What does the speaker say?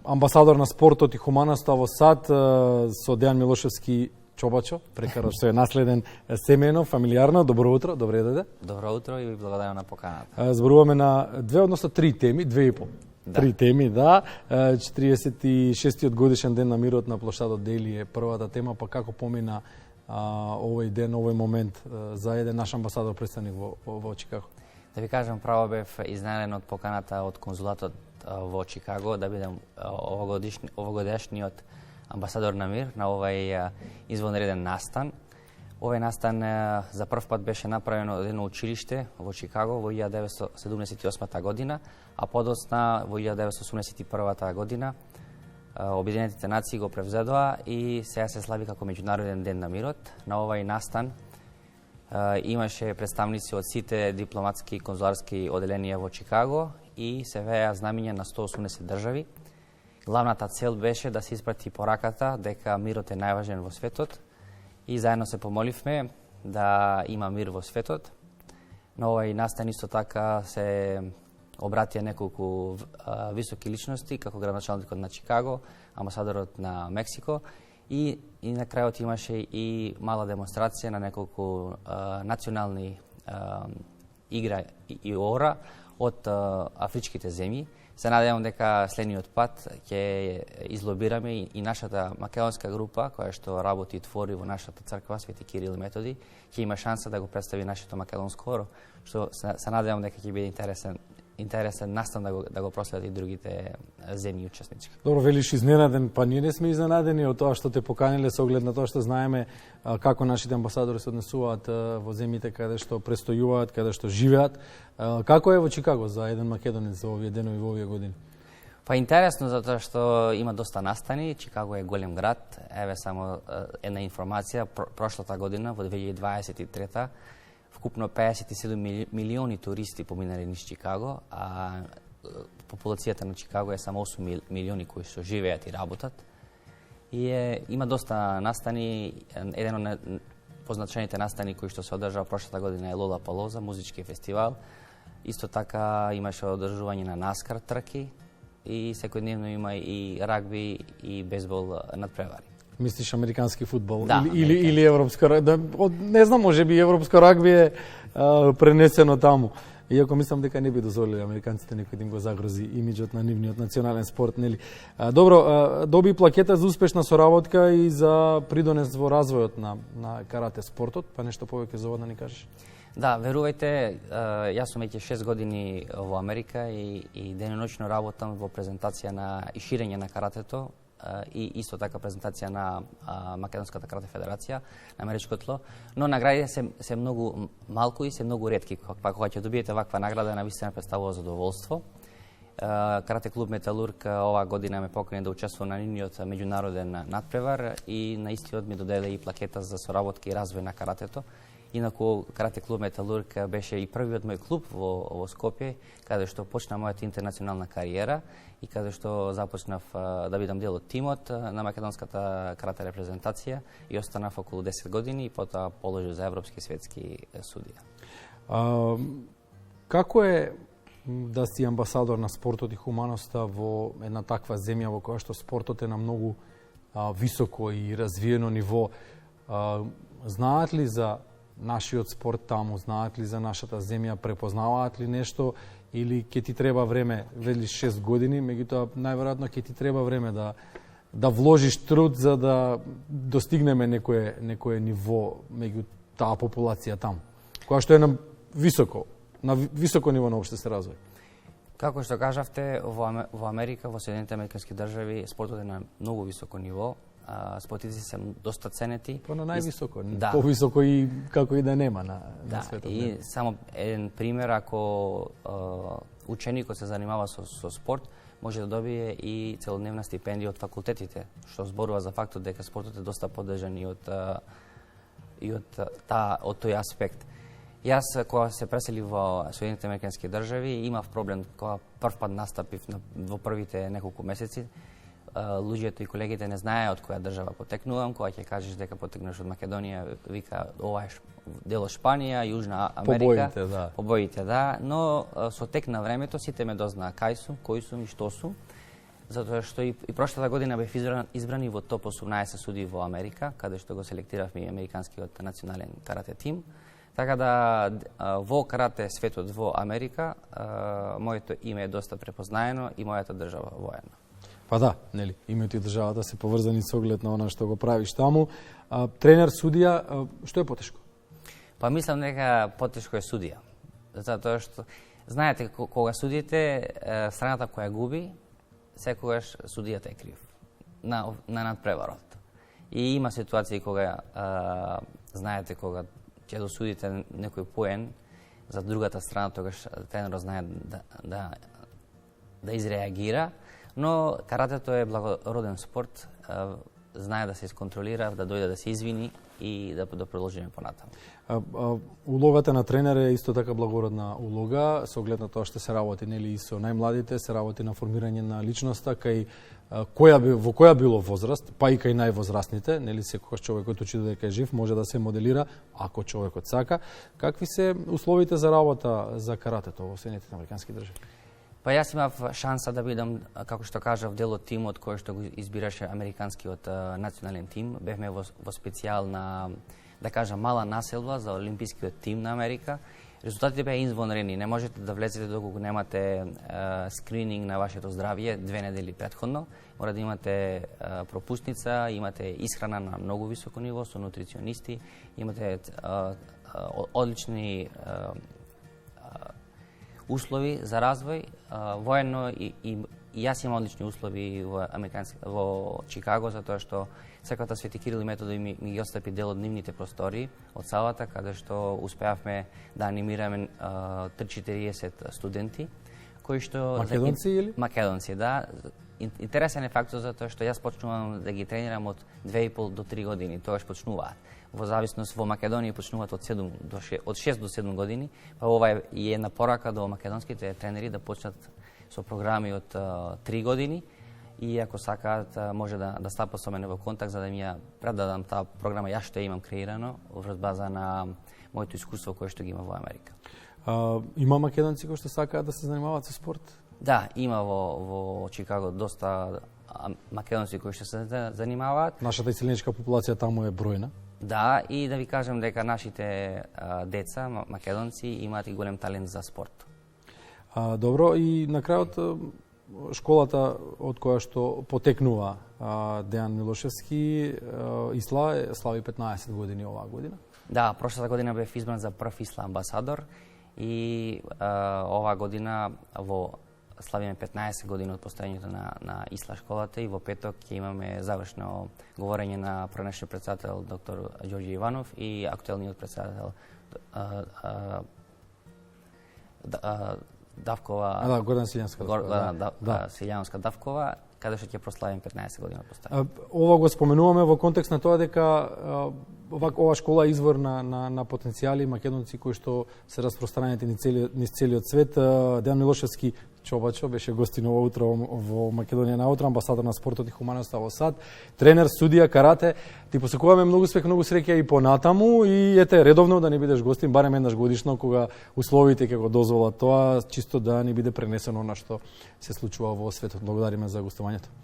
амбасадор на спортот и хуманоста во САД со Дејан Милошевски Чобачо, прекара што е наследен семејно, фамилиарно. Добро утро, добре дојде. Добро утро и ви благодарам на поканата. Зборуваме на две, односно три теми, две и пол. Да. Три теми, да. 46-тиот годишен ден на мирот на площадот Дели е првата тема, па како помина овој ден, овој момент за еден наш амбасадор представник во Чикаго? Да ви кажам, право бев изненаден од поканата од конзулатот во Чикаго да бидам овогодишниот амбасадор на мир на овај извонреден настан. Овој настан за прв пат беше направен од едно училиште во Чикаго во 1978 година, а подоцна во 1981 година Обединетите нации го превзедоа и сега се слави како Меѓународен ден на мирот. На овај настан имаше представници од сите дипломатски и конзуларски оделенија во Чикаго и се веа знамиња на 180 држави. Главната цел беше да се испрати пораката дека мирот е најважен во светот и заедно се помоливме да има мир во светот. На овај настан исто така се обратија неколку високи личности, како градоначалникот на Чикаго, амбасадорот на Мексико и на крајот имаше и мала демонстрација на неколку национални игра и ора од афричките земји. Се надевам дека следниот пат ќе излобираме и нашата македонска група, која што работи и твори во нашата црква Свети Кирил и Методи, ќе има шанса да го представи нашето македонско оро, што се надевам дека ќе биде интересен настан да го проследат и другите земји учеснички. Добро, велиш изненаден, па ние не сме изненадени од тоа што те поканиле со оглед на тоа што знаеме како нашите амбасадори се однесуваат во земјите каде што престојуваат, каде што живеат. Како е во Чикаго за еден македонец за овие денови во овие години? Па интересно затоа што има доста настани, Чикаго е голем град. Еве само една информација, прошлата година во 2023 вкупно 57 милиони туристи поминале низ Чикаго, а популацијата на Чикаго е само 8 милиони кои што живеат и работат. И има доста настани. Еден од позначените настани кои што се одржаа прошлата година е Лолапалоза, музички фестивал. Исто така имаше одржување на наскар трки и секојдневно има и рагби и бейсбол надпревари. Мислиш американски фудбал да, или европско рагби? Не знам, можеби европско рагби е пренесено таму. Иако мислам дека не би дозволили американците некој да им го загрози имиџот на нивниот национален спорт, нели? Добро, доби плакета за успешна соработка и за придонес во развојот на карате спортот, па нешто повеќе за ова да ни кажеш? Да, верувајте, јас сум веќе 6 години во Америка и деноночно работам во презентација и ширење на каратето и исто така презентација на Македонската карате федерација на америчко тло, но наградите се многу малку и се многу ретки. Па кога ќе добиете ваква награда, навистина представува задоволство. Карате клуб Металург оваа година ме покани да учествувам на нивниот меѓународен надпревар и на истиот ми доделе и плакета за соработка и развој на каратето. Инаку карате клуб Металург беше и првиот мој клуб во Скопје, каде што почна мојата интернационална кариера и каде што започнав да бидам дел од тимот на македонската карате репрезентација и останав околу 10 години и потоа положив за европски и светски судија. Како е да си амбасадор на спортот и хуманоста во една таква земја во која што спортот е на многу високо и развиено ниво? Знаат ли за нашиот спорт таму, знаат ли за нашата земја, препознаваат ли нешто или ќе ти треба време, велиш 6 години, меѓутоа најверојатно ќе ти треба време да вложиш труд за да достигнеме некое ниво меѓу таа популација таму, која што е на високо ниво на опште се развој. Како што кажавте, во Америка, во Соединените американски држави, спортот е на многу високо ниво. Спортици се доста ценети. Па на највисоко, да. Повисоко и како и да нема на светот. И само еден пример, ако ученикот се занимава со спорт, може да добие и целодневна стипендија од факултетите, што зборува за фактот дека спортот е доста поддржан и од тој аспект. Јас, кога се пресели во Соединените американски држави, имав проблем кога прв пат настапив во првите неколку месеци. Луѓето и колегите не знае од која држава потекнувам, кога ќе кажеш дека потекнуваш од Македонија, вика ова е дел од Шпанија, Јужна Америка. Побоите, да. Но со тек на времето сите ме дознаа кај сум, кој сум и што сум. затоа што и прошлата година бев избран и во топ 18 судии во Америка, каде што го селектиравме и американскиот национален карате тим. Така да во карате светот во Америка, моето име е доста препознаено и мојата држава воена. Па да, нели, името и државата се поврзани со оглед на она што го правиш таму. Тренер, судија, што е потешко? Па мислам дека потешко е судија. Затоа што, знаете, кога судите, страната која губи, секогаш судијата е крив на надпреварот. И има ситуации кога, знаете, кога ќе досудите некој поен за другата страна, тогаш тренерот знае да изреагира, но каратето е благороден спорт, знае да се исконтролира, да дојде да се извини и да продолжиме понатаму. Улогата на тренер е исто така благородна улога, со оглед на тоа што се работи нели и со најмладите, се работи на формирање на личноста кај во која било возраст, па и кај највозрастните, нели секогаш човекот учи додека е жив, може да се моделира ако човекот сака. Какви се условите за работа за каратето во Соединетите американски држави? Па јас имав шанса да бидам, како што кажав, дел од тимот кој што го избираше американскиот национален тим. Бевме во специјална, да кажам, мала населба за олимпискиот тим на Америка. Резултатите беа извонредни. Не можете да влезете доколку немате скрининг на вашето здравје 2 недели претходно. Мора да имате пропусница, имате исхрана на многу високо ниво со нутриционисти, имате одлични услови за развој. Воено и јас имам одлични услови во Чикаго, затоа што црквата Свети Кирил и Методој ми ги отстапи дел од нивните простори од салата, каде што успеавме да анимираме 340 студенти, кои што македонци или? Македонци, да. Интересен е фактот затоа што јас почнувам да ги тренирам од 2,5 до 3 години, тогаш почнуваат. Во зависност во Македонија почнуваат од 6 до 7 години, па ова е една порака до македонските тренери да почнат со програми од 3 години и ако сакаат може да стапат со мене во контакт за да ми ја предадам таа програма јас што имам креирано врз база на моето искуство кое што ги има во Америка. Има македонци кои што сакаат да се занимаваат со спорт? Да, има во Чикаго доста македонци кои што се занимаваат. Нашата иселеничка популација таму е бројна. Да, и да ви кажам дека нашите деца, македонци, имаат и голем талент за спорт. Добро, и на крајот школата од која што потекнува Дејан Милошевски, Исла, слави 15 години оваа година. Да, прошлата година бев избран за прв Исла амбасадор и оваа година славиме 15 години од постојањето на Исла школата и во петок ќе имаме завршно говорење на пронешниот претседател доктор Ѓорѓе Иванов и актуелниот претседател Давкова. Гордан Силјанска. Силјанска Давкова, каде што ќе прославим 15 години од постојање. Ова го споменуваме во контекст на тоа дека ова школа е извор на потенцијали македонци кои што се распространети низ целиот свет. Дејан Милошевски Чобачо беше гостин ова утро во Македонија наутро, амбасадор на спортот и хуманоста во САД, тренер, судија, карате. Ти посакуваме многу успех, многу среќа и понатаму и ете редовно да ни бидеш гостин барем еднаш годишно кога условите ќе го дозволат тоа, чисто да ни биде пренесено она што се случува во светот. Благодариме за гостувањето.